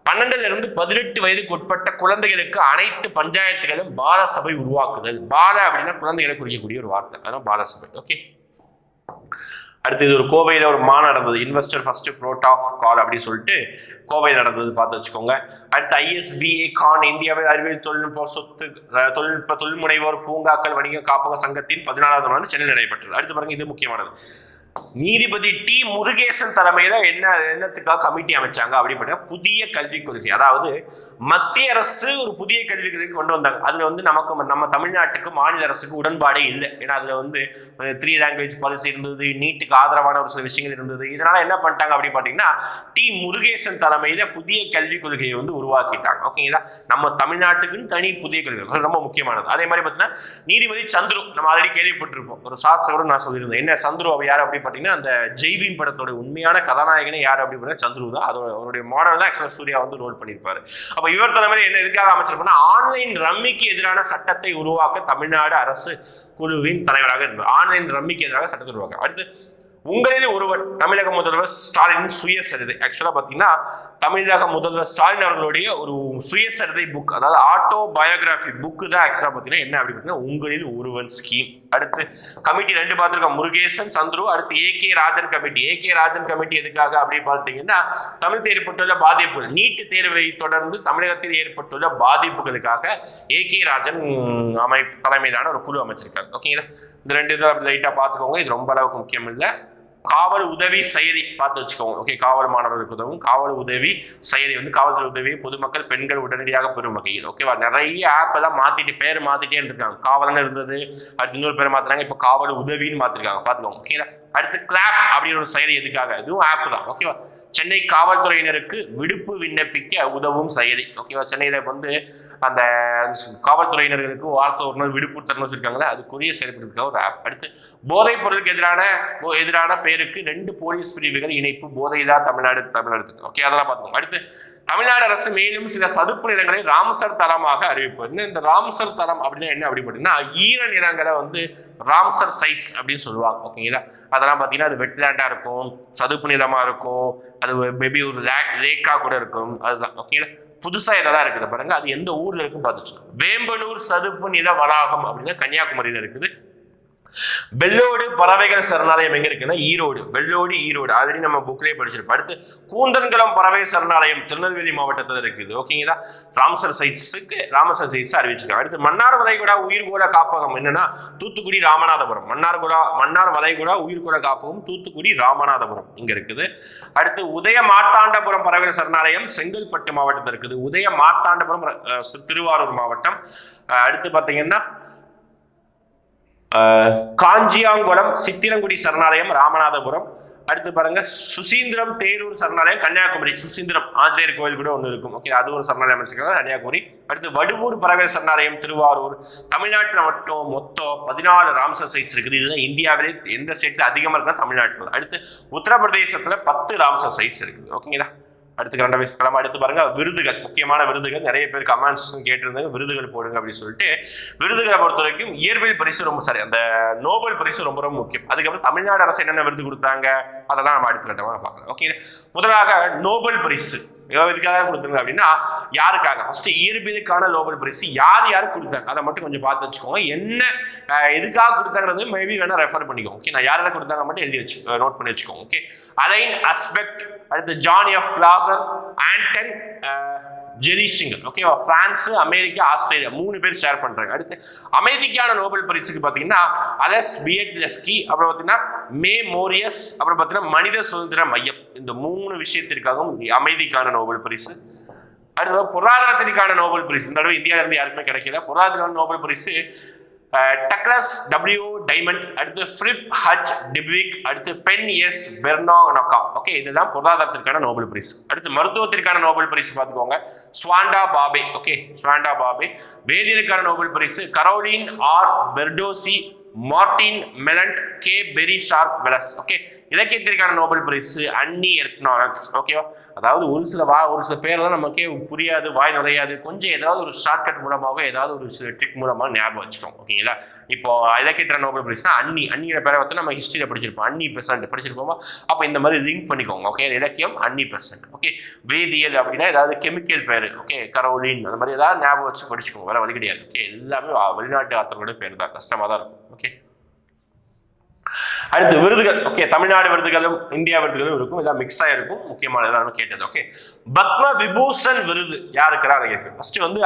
12 இருந்து 18 வயதுக்கு உட்பட்ட குழந்தைகளுக்கு அனைத்து பஞ்சாயத்துகளும் பால சபை உருவாக்குதல். பால அப்படின்னா குழந்தைகளை குறிக்கக்கூடிய ஒரு வார்த்தை, அதான் பால சபை. ஓகே, அடுத்து இது ஒரு கோவையில் ஒரு மாநாடு நடந்தது, இன்வெஸ்டர் ஃபர்ஸ்ட் ப்ரோட் ஆஃப் கால் அப்படின்னு சொல்லிட்டு கோவையில் நடந்தது, பார்த்து வச்சுக்கோங்க. அடுத்து ISBA கான் இந்தியாவில் அறிவியல் தொழில்முனைவோர் பூங்காக்கள் வணிக காப்பக சங்கத்தின் 14வது நாள் சென்னையில் நடைபெற்றது. அடுத்து பாருங்க, இது முக்கியமானது, நீதிபதி டி முருகேசன் தலைமையில என்னத்துக்காக கமிட்டி அமைச்சாங்க அப்படின்னா புதிய கல்விக் கொள்கை. அதாவது மத்திய அரசு ஒரு புதிய கல்விக் கொள்கை கொண்டு வந்தாங்க. அதுல நம்ம தமிழ்நாட்டுக்கு மாநில அரசுக்கு உடன்பாடே இல்லை. ஏன்னா அதுல 3 லாங்குவேஜ் பாலிசி இருந்தது, நீட்டுக்கு ஆதரவான ஒரு சில விஷயங்கள் இருந்தது. இதனால என்ன பண்ணிட்டாங்க அப்படி பாத்தீங்கன்னா டி முருகேசன் தலைமையில புதிய கல்விக் கொள்கையை உருவாக்கிட்டாங்க. ஓகேங்களா? நம்ம தமிழ்நாட்டுக்குன்னு தனி புதிய கல்வி ரொம்ப முக்கியமானது. அதே மாதிரி பார்த்தீங்கன்னா நீதிபதி சந்துரு நம்ம ஆல்ரெடி கேள்விப்பட்டிருப்போம். ஒரு ஷார்ட்ஸ் நான் சொல்லியிருந்தேன். என்ன சந்துரு யார் அப்படி பார்த்தீங்கன்னா அந்த ஜெய்பீம் படத்தோட உண்மையான கதாநாயகனே யார் அப்படின்னு சந்துரு தான். அவருடைய மாடல் தான் ஆக்சுவலா சூர்யா ரோல் பண்ணியிருப்பாரு. அப்ப இவர் தலைமையில் என்ன எதுக்காக அமைச்சிருப்பா ஆன்லைன் ரம்மிக்கு எதிரான சட்டத்தை உருவாக்க தமிழ்நாடு அரசு குழுவின் தலைவராக இருந்தார். ஆன்லைன் ரம்மிக்கு எதிராக சட்டத்தை உருவாக்க. அடுத்து உங்களில் ஒருவர் தமிழக முதல்வர் ஸ்டாலின் சுயசரிதை. ஆக்சுவலா பாத்தீங்கன்னா தமிழக முதல்வர் ஸ்டாலின் அவர்களுடைய ஒரு சுயசரிதை புக், அதாவது ஆட்டோ பயோகிராபி புக்கு தான் ஆக்சுவலா பாத்தீங்கன்னா என்ன அப்படி பார்த்தீங்கன்னா உங்களில் ஒருவன் ஸ்கீம். அடுத்து கமிட்டி 2 பார்த்துருக்கோம், முருகேசன், சந்துரு. அடுத்து AK Rajan committee. AK Rajan committee எதுக்காக அப்படின்னு பார்த்தீங்கன்னா தமிழகத்தில் ஏற்பட்டுள்ள பாதிப்புகள், நீட்டு தேர்வை தொடர்ந்து தமிழகத்தில் ஏற்பட்டுள்ள பாதிப்புகளுக்காக ஏகே ராஜன் தலைமையிலான ஒரு குழு அமைச்சிருக்காங்க. ஓகேங்களா? இந்த 2 இதை அப்படி லைட்டா பார்த்துக்கோங்க. இது ரொம்ப அளவுக்கு முக்கியம் இல்லை. காவல் உதவி செயலி பார்த்து வச்சுக்கோங்க. ஓகே, காவல் மாணவர்களுக்கு உதவும் காவல் உதவி செயலி காவல்துறை உதவி பொதுமக்கள் பெண்கள் உடனடியாக பெறும் வகையில். ஓகேவா? நிறைய ஆப் எல்லாம் பேர் மாத்திட்டே இருந்திருக்காங்க. காவலன்னு இருந்தது, அடுத்து இன்னொரு பேர் மாத்துறாங்க, இப்போ காவல் உதவின்னு மாத்திருக்காங்க. பார்த்துக்கோங்க. ஓகேங்களா? அடுத்து கிளாப் அப்படின்னு ஒரு செயலி எதுக்காக? இதுவும் ஆப் தான். ஓகேவா? சென்னை காவல்துறையினருக்கு விடுப்பு விண்ணப்பிக்க உதவும் செயலி. ஓகேவா? சென்னையில அந்த காவல்துறையினர்களுக்கு வார்த்தை ஒரு நாள் விடுப்பு தரணும் வச்சிருக்காங்களே, அதுக்குரிய செயல்படுறதுக்காக ஒரு ஆப். அடுத்து போதைப் பொருளுக்கு எதிரான பேருக்கு 2 போலீஸ் பிரிவுகள் இணைப்பு, போதைதா தமிழ்நாடு. ஓகே, அதெல்லாம் பார்த்துக்கோங்க. அடுத்து தமிழ்நாடு அரசு மேலும் சில சதுப்பு நிலங்களை ராம்சர் தலமாக அறிவிப்பு. இந்த ராம்சர் தலம் அப்படின்னா என்ன அப்படி பார்த்தீங்கன்னா ஈர நிலங்களை ராம்சர் சைட்ஸ் அப்படின்னு சொல்லுவாங்க. ஓகேங்களா? அதெல்லாம் பார்த்தீங்கன்னா அது வெட்லேண்டா இருக்கும், சதுப்பு நிலமா இருக்கும், அது மேபி ஒரு லேக்கா கூட இருக்கும். அதுதான். ஓகேங்களா? புதுசா இதெல்லாம் இருக்குது பாருங்க. அது எந்த ஊர்ல இருக்குன்னு பார்த்துச்சு. வேம்பனூர் சதுப்பு நில வளாகம் அப்படின்னா கன்னியாகுமரியில இருக்குது. வெள்ளோடு பறவைகள் சரணாலயம் எங்க இருக்குன்னா ஈரோடு. வெள்ளோடு ஈரோடு ஆல்ரெடி நம்ம புக்லேயே படிச்சிருப்போம். அடுத்து கூந்தன்குளம் பறவை சரணாலயம் திருநெல்வேலி மாவட்டத்தில் இருக்குது. ஓகேங்களா? ராம்சர் சைட்ஸ் அறிவிச்சிருக்காங்க. அடுத்து மன்னார் வளைகுடா உயிர்கோள காப்பகம் என்னன்னா தூத்துக்குடி ராமநாதபுரம். மன்னார் வளைகுடா உயிர்கோள காப்பகம் தூத்துக்குடி ராமநாதபுரம் இங்க இருக்குது. அடுத்து உதய மார்த்தாண்டபுரம் பறவைகள் சரணாலயம் செங்கல்பட்டு மாவட்டத்தில் இருக்குது. உதய மார்த்தாண்டபுரம் திருவாரூர் மாவட்டம். அடுத்து பாத்தீங்கன்னா காஞ்சியாங்குளம் சித்திரங்குடி சரணாலயம் ராமநாதபுரம். அடுத்து பாருங்க சுசீந்திரம் தேரூர் சரணாலயம் கன்னியாகுமரி. சுசீந்திரம் ஆஞ்சநேயர் கோயில் கூட ஒன்று இருக்கும். ஓகே, அது ஒரு சரணாலயம் வச்சிருக்காங்க கன்னியாகுமரி. அடுத்து வடுவூர் பறவை சரணாலயம் திருவாரூர். தமிழ்நாட்டில் மட்டும் மொத்தம் 14 ராம்சர் சைட்ஸ் இருக்குது. இதுதான் இந்தியாவிலே எந்த ஸ்டேட்ல அதிகமாக இருக்குன்னா தமிழ்நாட்டில். அடுத்து உத்தரப்பிரதேசத்துல 10 ராம்சர் சைட்ஸ் இருக்குது. ஓகேங்களா? அடுத்து கரண்ட் அஃபேர்ஸ் கிளம்ப. அடுத்து பாருங்க விருதுகள், முக்கியமான விருதுகள். நிறைய பேர் கமெண்ட்ஸ் கேட்டிருந்தாங்க விருதுகள் போடுங்க அப்படின்னு சொல்லிட்டு. விருதுகளை பொறுத்த வரைக்கும் இயற்பியல் பரிசு அந்த நோபல் பரிசு ரொம்ப ரொம்ப முக்கியம். அதுக்கப்புறம் தமிழ்நாடு அரசு என்னென்ன விருது கொடுத்தாங்க அதெல்லாம் நம்ம அடுத்த கட்டமாக பார்க்கலாம். ஓகே, முதலாக நோபல் பரிசு எதுக்காக கொடுத்தாங்க அப்படின்னா யாருக்காக? ஃபர்ஸ்ட் இயற்பியலுக்கான நோபல் பரிசு யார் கொடுத்தாங்க அதை மட்டும் கொஞ்சம் பார்த்து வச்சுக்கோங்க. என்ன எதுக்காக கொடுத்தாங்கிறது மேபி வேணா ரெஃபர் பண்ணிக்கோங்க. ஓகே, நான் யாரெல்லாம் கொடுத்தாங்க மட்டும் எழுதி நோட் பண்ணி வச்சுக்கோங்க. ஓகே, அலைன் அஸ்பெக்ட், அடுத்து ஜான் எஃப் கிளாசர், ஆண்டன் ஜெரிஷிங்கர். ஓகேவா? பிரான்ஸ், அமெரிக்கா, ஆஸ்திரேலியா 3 பேர் ஷேர் பண்றாங்க. அடுத்து அமைதிக்கான நோபல் பரிசுக்கு பாத்தீங்கன்னா அலெஸ் பியட்லஸ்கி, அப்புறம் பாத்தீங்கன்னா மே மோரியஸ், அப்புறம் பாத்தீங்கன்னா மனித சுதந்திர மையம். இந்த 3 விஷயத்திற்காகவும் அமைதிக்கான நோபல் பரிசு. அடுத்து பொருளாதாரத்திற்கான நோபல் பரிசு இந்த தடவை இந்தியாவில இருந்து யாருக்குமே கிடைக்கல. பொருளாதார நோபல் பரிசு டக்ளஸ் டபிள்யூ டைமண்ட், அடுத்து பிலிப் ஹச் டிப்விக், அடுத்து பென் எஸ் பெர்னானோகா. ஓகே, இதுதான் பொருளாதாரத்திற்கான நோபல் பரிசு. அடுத்து மருத்துவத்திற்கான நோபல் பரிசு பார்த்துக்கோங்க Svante Paabo. Okay, Svante Paabo. வேதியியலுக்கான நோபல் பரிசு Carolyn R Bertozzi, Morten Meldal, K Barry Sharpless. Okay, இலக்கியத்திற்கான நோபல் பரிசு அன்னி எர்க்னாரக்ஸ். ஓகேவா? அதாவது ஒரு சில பேர்லாம் நமக்கே புரியாது, வாய் நுழையாது. கொஞ்சம் ஏதாவது ஒரு ஷார்ட்கட் மூலமாக ஏதாவது ஒரு சில ட்ரிக் மூலமாக ஞாபகம் வச்சுக்கோங்க. ஓகேங்களா? இப்போ இலக்கியத்திற்கான நோபல் பரிசுனா அன்னியோட பேரை வந்து நம்ம ஹிஸ்டரியில் படிச்சிருப்போம். அன்னி பெசன்ட் படிச்சிருப்போமா? அப்போ இந்த மாதிரி லிங்க் பண்ணிக்கோங்க. ஓகே, இலக்கியம் அன்னி பெசன்ட். ஓகே, வேதியியல் அப்படின்னா ஏதாவது கெமிக்கல் பேர். ஓகே, கரோலின் அந்த மாதிரி ஏதாவது ஞாபகம் வச்சு படிச்சுக்கோங்க. வேற வழி கிடையாது. ஓகே, எல்லாமே வெளிநாட்டு ஆத்தர்களோட பேர் தான், கஷ்டமாக தான் இருக்கும். ஓகே, அடுத்து விருதுகள். ஓகே, தமிழ்நாடு விருதுகளும் இந்தியா விருதுகளும் இருக்கும், எல்லாம் மிக்ஸ் ஆயிருக்கும். முக்கியமான எல்லாரும் கேட்டது. ஓகே, பத்ம விபூஷன் விருது யாருக்குறா இருக்கு? ஃபர்ஸ்ட் வந்து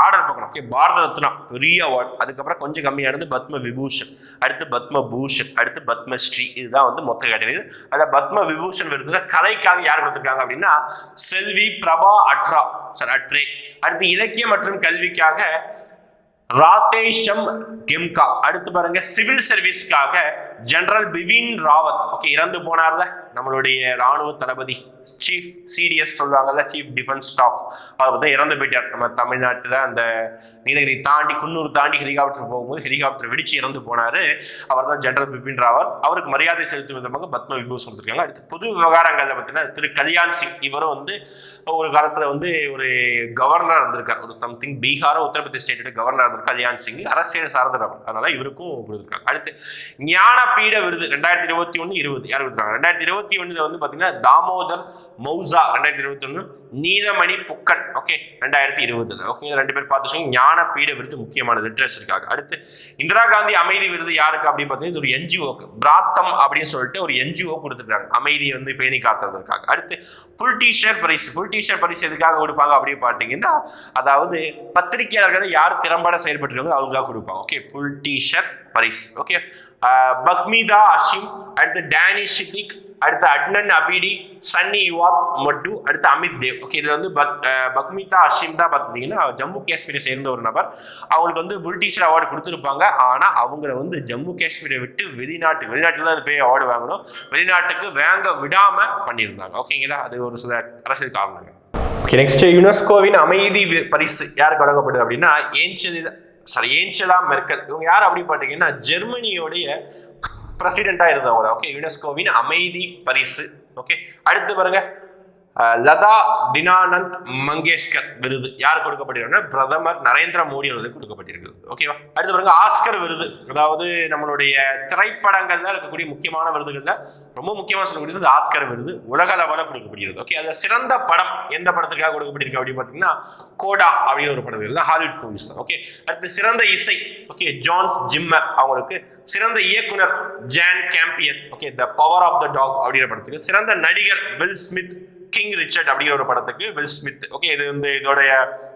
ஆர்டர் பார்க்கணும். ஓகே, பாரத ரத்னா பெரிய அவார்டு, அதுக்கப்புறம் கொஞ்சம் கம்மியானது பத்ம விபூஷன், அடுத்து பத்ம பூஷன், அடுத்து பத்மஸ்ரீ. இதுதான் வந்து மொத்த கேட்டகரி. அதில் பத்ம விபூஷன் விருதுல கலைக்காக யார் கொடுத்துருக்காங்க அப்படின்னா செல்வி பிரபா அட்ரே. அடுத்து இலக்கியம் மற்றும் கல்விக்காக ராதேஷம் கெம்கா. அடுத்து பாருங்க சிவில் சர்வீஸ்க்காக ஜெனரல் பிபின் ராவத். ஓகே, இறந்து போனார்ல நம்மளுடைய ராணுவ தளபதி, சீஃப் சிடிஎஸ் சொல்லுவாங்கல்ல, சீஃப் டிஃபென்ஸ் ஸ்டாஃப். அவர் வந்து இறந்து போயிட்டார். நம்ம தமிழ்நாட்டில் அந்த நீலகிரி தாண்டி குன்னூர் தாண்டி ஹெலிகாப்டர் போகும்போது ஹெலிகாப்டர் வெடிச்சு இறந்து போனாரு. அவர் தான் ஜெனரல் பிபின் ராவத். அவருக்கு மரியாதை செலுத்தும் விதமாக பத்ம விபூஷன் கொடுத்துருக்காங்க. அடுத்து பொது விவகாரங்கள்ல பார்த்தீங்கன்னா திரு கல்யாண் சிங். இவரும் வந்து ஒரு காலத்துல வந்து ஒரு கவர்னர் இருந்திருக்கார், ஒரு சம்திங் பீகாரோ உத்தரப்பிரதேச ஸ்டேட்டோட கவர்னர் இருந்திருக்கார் கல்யாண் சிங். அரசியல் சார்ந்தவர், அதனால இவருக்கும் கொடுத்துருக்காங்க. அடுத்து ஞானபீட விருது 2021-20 யார் கொடுத்துருக்காங்க? 2021 வந்து பாத்தீங்கன்னா தாமோதர் மௌசா, 2021 நீலமணி புக்கன். ஓகே, 2020. ஓகே, ரெண்டு பேர் பார்த்து ஞானபீட விருது முக்கியமான லிட்ரேச்சருக்காக. அடுத்து இந்திரா காந்தி அமைதி விருது யாருக்கு அப்படின்னு பார்த்தீங்கன்னா இது ஒரு என்ஜிஓக்கு, பிராத்தம் அப்படின்னு சொல்லிட்டு ஒரு என்ஜிஓ கொடுத்துருக்காங்க, அமைதியை வந்து பேணி காத்துறதுக்காக. அடுத்து புல்டீஷர் பரிசு. புல்டீஷர் பரிசு எதுக்காக கொடுப்பாங்க அப்படின்னு பார்த்தீங்கன்னா அதாவது பத்திரிகையாளர்கள் யார் திறம்பட செயல்பட்டு அவங்களுக்காக கொடுப்பாங்க. ஓகே, புல்டீஷர் பரிசு. ஓகே, பக்மிதா அஷிம், அடுத்து டேனிஷ் ஷிதிக், அடுத்து அட்னன் அபிடி, சன்னி யுவாத் மட்டு, அடுத்து அமித் தேவ். ஓகே, இதுல வந்து பக்மிதா அஷிம் தான் பார்த்தீங்கன்னா ஜம்மு காஷ்மீரை சேர்ந்த ஒரு நபர். அவங்களுக்கு வந்து புல்டீஷர் அவார்டு கொடுத்துருப்பாங்க. ஆனா அவங்கள வந்து ஜம்மு காஷ்மீரை விட்டு வெளிநாட்டுல தான் போய் அவார்டு வாங்கணும், வெளிநாட்டுக்கு வாங்க விடாம பண்ணியிருந்தாங்க. ஓகேங்களா, அது ஒரு சில அரசியல் காரணங்கள். ஓகே, நெக்ஸ்ட் யுனெஸ்கோவின் அமைதி பரிசு யாருக்கு வழங்கப்படுது அப்படின்னா ஏஞ்சலா மெர்க்கல். இவங்க யார் அப்படின்னு பார்த்தீங்கன்னா ஜெர்மனியோடைய பிரசிடென்டா இருந்தவங்க. ஓகே, யுனெஸ்கோவின் அமைதி பரிசு. ஓகே, அடுத்து பாருங்க லதா தினானந்த் மங்கேஷ்கர் விருது யார் கொடுக்கப்பட்டிருக்காங்கன்னா பிரதமர் நரேந்திர மோடி அவர்களுக்கு கொடுக்கப்பட்டிருக்குது. ஓகேவா, அடுத்து பாருங்க ஆஸ்கர் விருது. அதாவது நம்மளுடைய திரைப்படங்கள்ல இருக்கக்கூடிய முக்கியமான விருதுகள்ல ரொம்ப முக்கியமா சொல்லக்கூடியது ஆஸ்கர் விருது, உலக அளவில் கொடுக்கப்படுகிறது. ஓகே, அதுல சிறந்த படம் எந்த படத்துக்காக கொடுக்கப்பட்டிருக்கு அப்படின்னு பார்த்தீங்கன்னா கோடா அப்படின்னு ஒரு படத்துக்கு ஹாலிவுட் மூவிஸ் தான். ஓகே, அடுத்து சிறந்த இசை. ஓகே, ஜான்ஸ் ஜிம்மர் அவங்களுக்கு. சிறந்த இயக்குனர் Jane Campion. Okay, the power of the dog அப்படிங்கிற படத்துக்கு. சிறந்த நடிகர் வில் ஸ்மித், கிங் ரிச்சர்ட் அப்படிங்கிற ஒரு படத்துக்கு வில் ஸ்மித். ஓகே, இது வந்து இதோடைய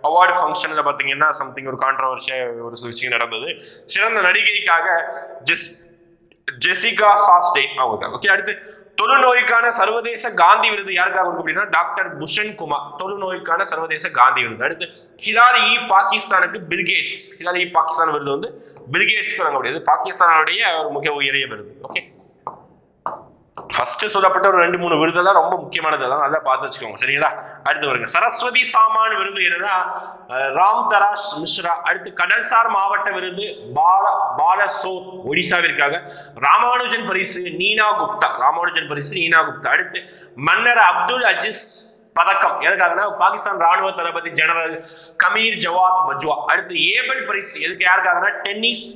அவார்டு ஃபங்க்ஷன்ல பாத்தீங்கன்னா சம்திங் ஒரு கான்ட்ரவர்ஷியா ஒரு விஷயம் நடந்தது. சிறந்த நடிகைக்காக ஜெசிகா சாஸ்டேன் அவங்க. ஓகே, அடுத்து தொழுநோய்க்கான சர்வதேச காந்தி விருது யாருக்காக கொடுக்கும் அப்படின்னா டாக்டர் புஷன் குமார், தொழுநோய்க்கான சர்வதேச காந்தி விருது. அடுத்து ஹிலாரி பாகிஸ்தானுக்கு பில்கேட்ஸ். ஹிலாரி பாகிஸ்தான் விருது வந்து பில்கேட்ஸ்க்கு வழங்க முடியாது, பாகிஸ்தானுடைய ஒரு மிக உயரிய விருது. ஓகே, ஃபர்ஸ்ட் சொல்லப்பட்ட ஒரு 2-3 விருதெல்லாம் ரொம்ப முக்கியமானதெல்லாம் நல்லா பார்த்து வச்சுக்கோங்க, சரிங்களா? அடுத்து வருங்க சரஸ்வதி சாமான் விருது என்னன்னா ராம் தராஸ் மிஸ்ரா. அடுத்து கடல்சார் மாவட்ட விருது பாலசோர் ஒடிசாவிற்காக. ராமானுஜன் பரிசு நீனா குப்தா. அடுத்து மன்னர் அப்துல் அஜீஸ் பதக்கம் எதுக்காகனா பாகிஸ்தான் ராணுவ தளபதி ஜெனரல் கமீர் ஜவாத் பஜ்வா. அடுத்து ஏபல் பரிசு எதுக்கு யாருக்காகனா டென்னிஸ்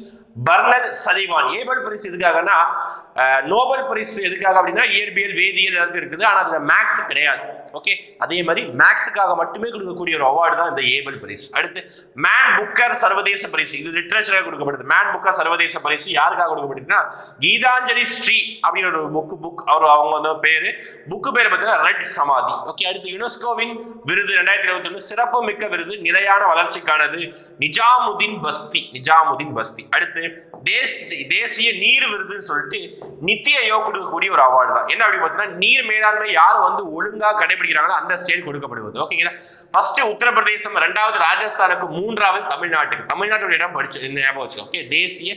பர்னல் சலிவான். ஏபல் பரிசு எதுக்காகனா நோபல் பரிசு எதுக்காக அப்படின்னா இயற்பியல் வேதியியல் இருக்குது, ஆனா அதுல மேக்ஸ் கிடையாது. ஓகே, அதே மாதிரி மேக்ஸுக்காக மட்டுமே கொடுக்கக்கூடிய ஒரு அவார்டு தான் இந்த ஏபல் பரிசு. அடுத்து மேன் புக்கர் சர்வதேச பரிசு, இது லிட்ரேச்சராக கொடுக்கப்படுது. மேன் புக்கர் சர்வதேச பரிசு யாருக்காக கொடுக்கப்படுதுன்னா கீதாஞ்சலி ஸ்ரீ அப்படின்னு ஒரு புக் அவங்க வந்து பேரு பார்த்தீங்கன்னா ரெட் சமாதி. ஓகே, அடுத்து யுனெஸ்கோவின் விருது 2021 சிறப்பு மிக்க விருது நிலையான வளர்ச்சிக்கானது நிஜாமுதீன் பஸ்தி. அடுத்து தேசிய நீர் விருதுன்னு சொல்லிட்டு நித்தி ஆயோக் கொடுக்கக்கூடிய ஒரு அவார்டு தான். என்ன அப்படி பார்த்தீங்கன்னா நீர் மேலாண்மை யார் வந்து ஒழுங்கா கடைபிடிக்கிறாங்களோ அந்த ஸ்டேட் கொடுக்கப்படுவது. ஓகேங்களா, ஃபர்ஸ்ட் உத்தரப்பிரதேசம், 2வது ராஜஸ்தானுக்கு, 3வது தமிழ்நாட்டோட இடம் படிச்சு ஞாபகம் வச்சு. ஓகே, தேசிய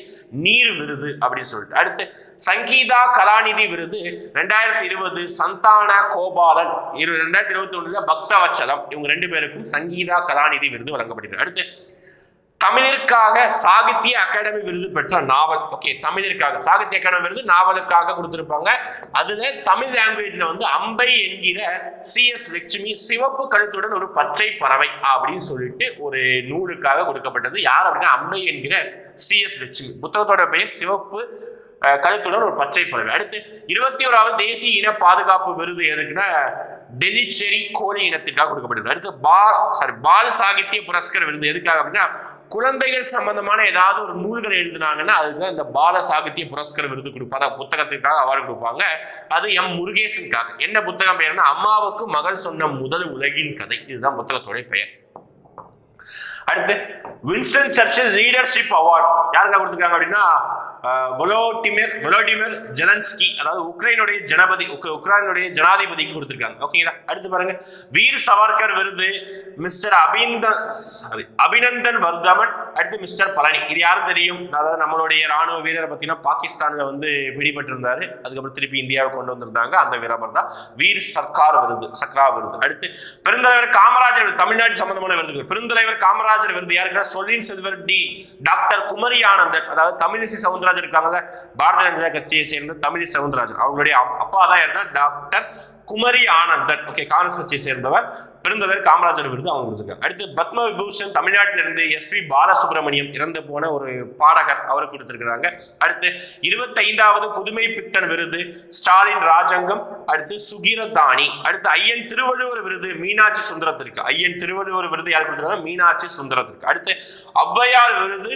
நீர் விருது அப்படின்னு சொல்லிட்டு. அடுத்து சங்கீதா கலாநிதி விருது 2020 சந்தான கோபாலன். 2021 பக்தவச்சலம். இவங்க 2 பேருக்கும் சங்கீதா கலாநிதி விருது வழங்கப்படுகிறது. அடுத்து தமிழிற்காக சாகித்ய அகாடமி விருது பெற்ற நாவல். ஓகே, தமிழிற்காக சாகித்ய அகாடமி விருது நாவலுக்காக கொடுத்திருப்பாங்க. அதுல தமிழ் லாங்குவேஜ்ல வந்து அம்பை என்கிற CS லட்சுமி சிவப்பு கழுத்துடன் ஒரு பச்சை பறவை அப்படின்னு சொல்லிட்டு ஒரு நூலுக்காக கொடுக்கப்பட்டது. யார் அப்படின்னா அம்பை என்கிற CS லட்சுமி. புத்தகத்தோட பெயர் சிவப்பு கழுத்துடன் ஒரு பச்சை பறவை. அடுத்து 21வது தேசிய இன பாதுகாப்பு விருது எதுக்குன்னா டெலிச்செரி கோழி இனத்திற்காக கொடுக்கப்பட்டது. அடுத்து பால் சாகித்ய புரஸ்கர் விருது எதுக்காக அப்படின்னா குழந்தைகள் சம்பந்தமான ஏதாவது ஒரு நூல்கள் எழுதினாங்கன்னா அதுதான் இந்த பால சாகித்ய புரஸ்கார் விருது கொடுப்பாங்க, புத்தகத்துக்காக அவார்டு கொடுப்பாங்க. அது எம் முருகேசனுக்காக. என்ன புத்தகம் பெயர்னா அம்மாவுக்கு மகள் சொன்ன முதல் உலகின் கதை. இதுதான் புத்தகத்தோட பெயர். அடுத்து வின்ஸ்டன் சர்ச்சில் லீடர்ஷிப் அவார்டு யாருக்காக கொடுத்துருக்காங்க அப்படின்னா வொலோடிமிர் ஜெலன்ஸ்கி, அதாவது உக்ரைனுடைய ஜனாதிபதிக்கு கொடுத்திருக்காங்க. ஓகேங்களா. அடுத்து பாருங்க, வீர் சவர்கர் விருது மிஸ்டர் அபிநந்தன் வர்தமன். அடுத்து மிஸ்டர் பழனி. இது யாரும் தெரியும், அதாவது நம்மளுடைய ராணுவ வீரரை பார்த்தீங்கன்னா பாகிஸ்தான்ல வந்து பிடிபட்டிருந்தாரு, அதுக்கப்புறம் திருப்பி இந்தியாவுக்கு கொண்டு வந்திருந்தாங்க. அந்த வீரர் தான் வீர் சக்ரா விருது. அடுத்து பெருந்தலைவர் காமராஜர் விருது, தமிழ்நாடு சம்பந்தமான விருதுகள். பெருந்தலைவர் காமராஜர் விருது யாருக்குன்னா சொல்லின் செல்வர் டி டாக்டர் குமரி ஆனந்தன், அதாவது தமிழிசை சவுந்தரராஜன் இருக்காங்க, பாரதிய ஜனதா கட்சியை சேர்ந்த தமிழிசை சவுந்தரராஜன், அவங்களுடைய அப்பா தான் இருந்தார் டாக்டர் குமரி ஆனந்தன். ஓகே, காங்கிரஸ் கட்சியை சேர்ந்தவர். பெருந்தலைவர் காமராஜர் விருது அவங்க கொடுத்துருக்காங்க. அடுத்து பத்ம விபூஷன் தமிழ்நாட்டிலிருந்து எஸ்பி பாலசுப்ரமணியம், இறந்து போன ஒரு பாடகர், அவருக்கு கொடுத்திருக்கிறாங்க. அடுத்து 25வது புதுமை பித்தன் விருது ஸ்டாலின் ராஜங்கம். அடுத்து சுகிரதானி. அடுத்து ஐயன் திருவள்ளுவர் விருது மீனாட்சி சுந்தரத்திற்கு. ஐயன் திருவள்ளுவர் விருது யார் கொடுத்திருக்காங்க? மீனாட்சி சுந்தரத்திற்கு. அடுத்து ஔவையார் விருது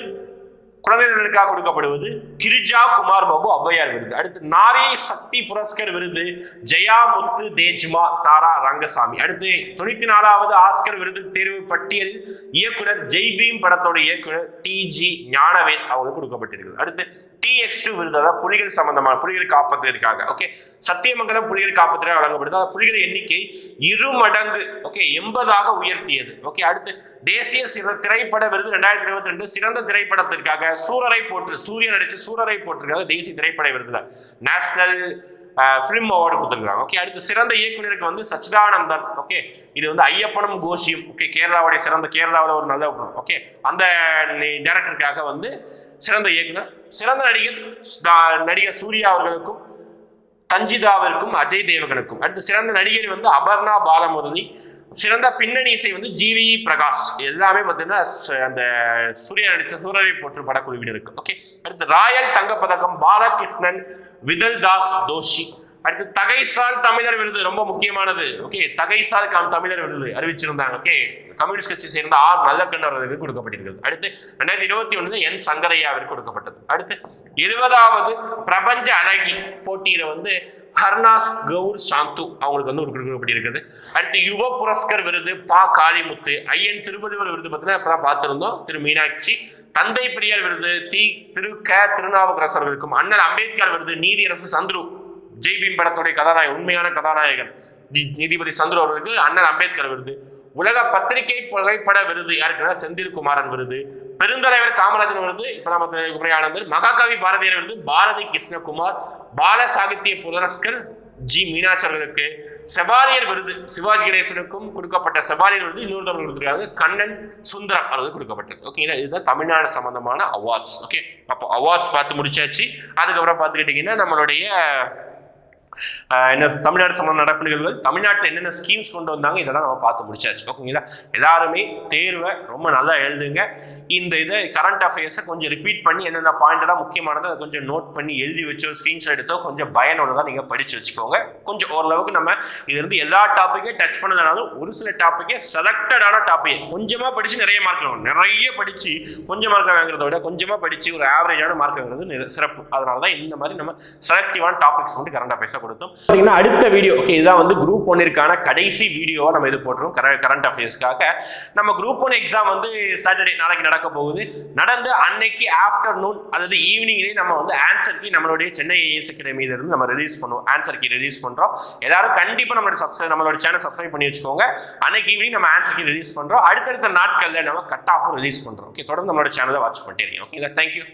குழந்தைகளுக்காக கொடுக்கப்படுவது கிரிஜா குமார் பாபு ஔவையார் விருது. அடுத்து நாரி சக்தி புரஸ்கர் விருது ஜெயா முத்து தேஜ்மா தாரா ரங்கசாமி. அடுத்து 94வது ஆஸ்கர் விருது தேர்வு பட்டியலில் இயக்குனர் ஜெய்பீம் படத்தோட இயக்குனர் டிஜி ஞானவேல் அவங்களுக்கு கொடுக்கப்பட்டிருக்கிறது. அடுத்து TX2 விருது, அதாவது புலிகள் சம்பந்தமான புலிகள் காப்பதற்காக. ஓகே, சத்தியமங்கலம் புலிகள் காப்பதற்காக வழங்கப்படுது. அதாவது புலிகள் எண்ணிக்கை 2 மடங்கு 80ஆக உயர்த்தியது. ஓகே, அடுத்து தேசிய திரைப்பட விருது 2022 சிறந்த திரைப்படத்திற்காக சூரரை போற்று, சூரியன் நடிச்ச சூரரை போற்றுக்காக தேசிய திரைப்பட விருதுல நேஷனல் பிலிம் அவார்டு கொடுத்துருக்காங்க. ஓகே, அடுத்து சிறந்த இயக்குநருக்கு வந்து சச்சிதானந்தன். ஓகே, இது வந்து ஐயப்பனும் கோஷியும். ஓகே, கேரளாவுடைய கேரளாவில் ஒரு நல்ல ஓகே அந்த டைரக்டருக்காக வந்து சிறந்த இயக்குனர். சிறந்த நடிகர் சூர்யா அவர்களுக்கும் தஞ்சிதாவிற்கும் அஜய் தேவகனுக்கும். அடுத்து சிறந்த நடிகர் வந்து அபர்ணா பாலமுரளி. சிறந்த பின்னணி இசை வந்து ஜிவி பிரகாஷ். எல்லாமே பார்த்தீங்கன்னா அந்த சூர்யா நடிச்ச சூரரை போற்று படக்குழுவினருக்கு. ஓகே, அடுத்து ராயல் தங்கப்பதக்கம் பாலகிருஷ்ணன் விதல் தாஸ் தோஷி. அடுத்து தகைசால் தமிழர் விருது, ரொம்ப முக்கியமானது. ஓகே, தகைசால் தமிழர் விருது அறிவிச்சிருந்தாங்க. ஓகே, கம்யூனிஸ்ட் கட்சி சேர்ந்த ஆர் நல்லக்கண்ணர் அவர்களுக்கு கொடுக்கப்பட்டிருக்கிறது. அடுத்து 2021 என் சங்கரையாவிற்கு கொடுக்கப்பட்டது. அடுத்து 70வது பிரபஞ்ச அழகி போட்டியில வந்து ஹர்னாஸ் கவுர் சாந்து அவங்களுக்கு வந்து கொடுக்கப்பட்டிருக்கிறது. அடுத்து யுவ புரஸ்கர் விருது பா காளிமுத்து. ஐயன் திருவள்ளுவர் விருது பார்த்தீங்கன்னா இப்பதான் பார்த்திருந்தோம், திரு மீனாட்சி. தந்தை பெரியார் விருது திருநாவுக்கரசு அவர்களுக்கும். அண்ணல் அம்பேத்கர் விருது நீதியரசு சந்துரு, ஜெய்பீம் படத்துடைய கதாநாயகன், உண்மையான கதாநாயகன் நீதிபதி சந்துரு அவர்களுக்கு அண்ணல் அம்பேத்கர் விருது. உலக பத்திரிகை புகைப்பட விருது யாருக்குன்னா செந்தில் குமாரன் விருது. பெருந்தலைவர் காமராஜன் விருது இப்பதான் குமரியானந்தர். மகாகவி பாரதியார் விருது பாரதி கிருஷ்ணகுமார். பால சாகித்ய புரஸ்கர் ஜி மீனாட்சி அவர்களுக்கு. செவாலியர் விருது சிவாஜி கணேசனுக்கும் கொடுக்கப்பட்ட செவாலியர் விருது இன்னொருத்தவர்கள் கொடுத்துருக்காங்க, கண்ணன் சுந்தரம் அவர்கள் கொடுக்கப்பட்டது. ஓகேங்களா, இதுதான் தமிழ்நாடு சம்பந்தமான அவார்ட்ஸ். ஓகே, அப்போ அவார்ட்ஸ் பார்த்து முடிச்சாச்சு. அதுக்கப்புறம் பார்த்துக்கிட்டிங்கன்னா நம்மளுடைய என்ன தமிழ்நாடு சம்பந்த நடப்பு நிகழ்வுகள், தமிழ்நாட்டில் என்னென்ன ஸ்கீம்ஸ் கொண்டு வந்தாங்க, இதெல்லாம் நம்ம பார்த்து முடிச்சாச்சு. ஓகேங்களா, எல்லாருமே தேர்வை ரொம்ப நல்லா எழுதுங்க. இந்த இதை கரண்ட் அஃபேர்ஸை கொஞ்சம் ரிப்பீட் பண்ணி என்னென்ன பாயிண்டெல்லாம் முக்கியமானதை அதை கொஞ்சம் நோட் பண்ணி எழுதி வச்சோ ஸ்க்ரீன்ஷாட் எடுத்தோ கொஞ்சம் பயனுள்ளதாக நீங்கள் படித்து வச்சுக்கோங்க. கொஞ்சம் ஓரளவுக்கு நம்ம இதுலேருந்து எல்லா டாப்பிக்கையும் டச் பண்ணலனாலும் ஒரு சில டாப்பிக்கே செலக்டடான டாப்பிக் கொஞ்சமாக படித்து நிறைய மார்க் வாங்கணும். நிறைய படித்து கொஞ்சம் மார்க் வாங்குறத விட கொஞ்சமாக படித்து ஒரு ஆவரேஜான மார்க் வாங்குறது சிறப்பு. அதனால தான் இந்த மாதிரி நம்ம செலக்டிவான டாபிக்ஸ் வந்து கரண்ட் அஃபேர்ஸை கொடுத்தோம். அடுத்த வீடியோ ஓகே, இதுதான் வந்து குரூப் 1ற்கான கடைசி வீடியோவை நம்ம இது போட்டுரும் கரண்ட் அஃபேர்ஸ்க்காக. நம்ம குரூப் 1 எக்ஸாம் வந்து சாட்டர்டே நாளைக்கு நடக்க போகுது. நடந்து அன்னைக்கு ஆஃப்டர்நூன் அல்லது ஈவினிங்லேயே நம்ம வந்து ஆன்சர் கீ நம்மளுடைய சென்னை ஐஏஎஸ் அகாடமியில இருந்து நம்ம ரிலீஸ் பண்ணுவோம். ஆன்சர் கீ ரிலீஸ் பண்றோம். எல்லாரும் கண்டிப்பா நம்மளோட சேனல் சப்ஸ்கிரைப் பண்ணி வச்சுக்கோங்க. அன்னைக்கு ஈவினிங் நம்ம ஆன்சர் கீ ரிலீஸ் பண்றோம். அடுத்தடுத்த நாட்கள்ல நம்ம கட் ஆஃப் ரிலீஸ் பண்றோம். ஓகே, தொடர்ந்து நம்மளோட சேனலை வாட்ச் பண்ணிட்டே இருக்கீங்க. Okay, thank you.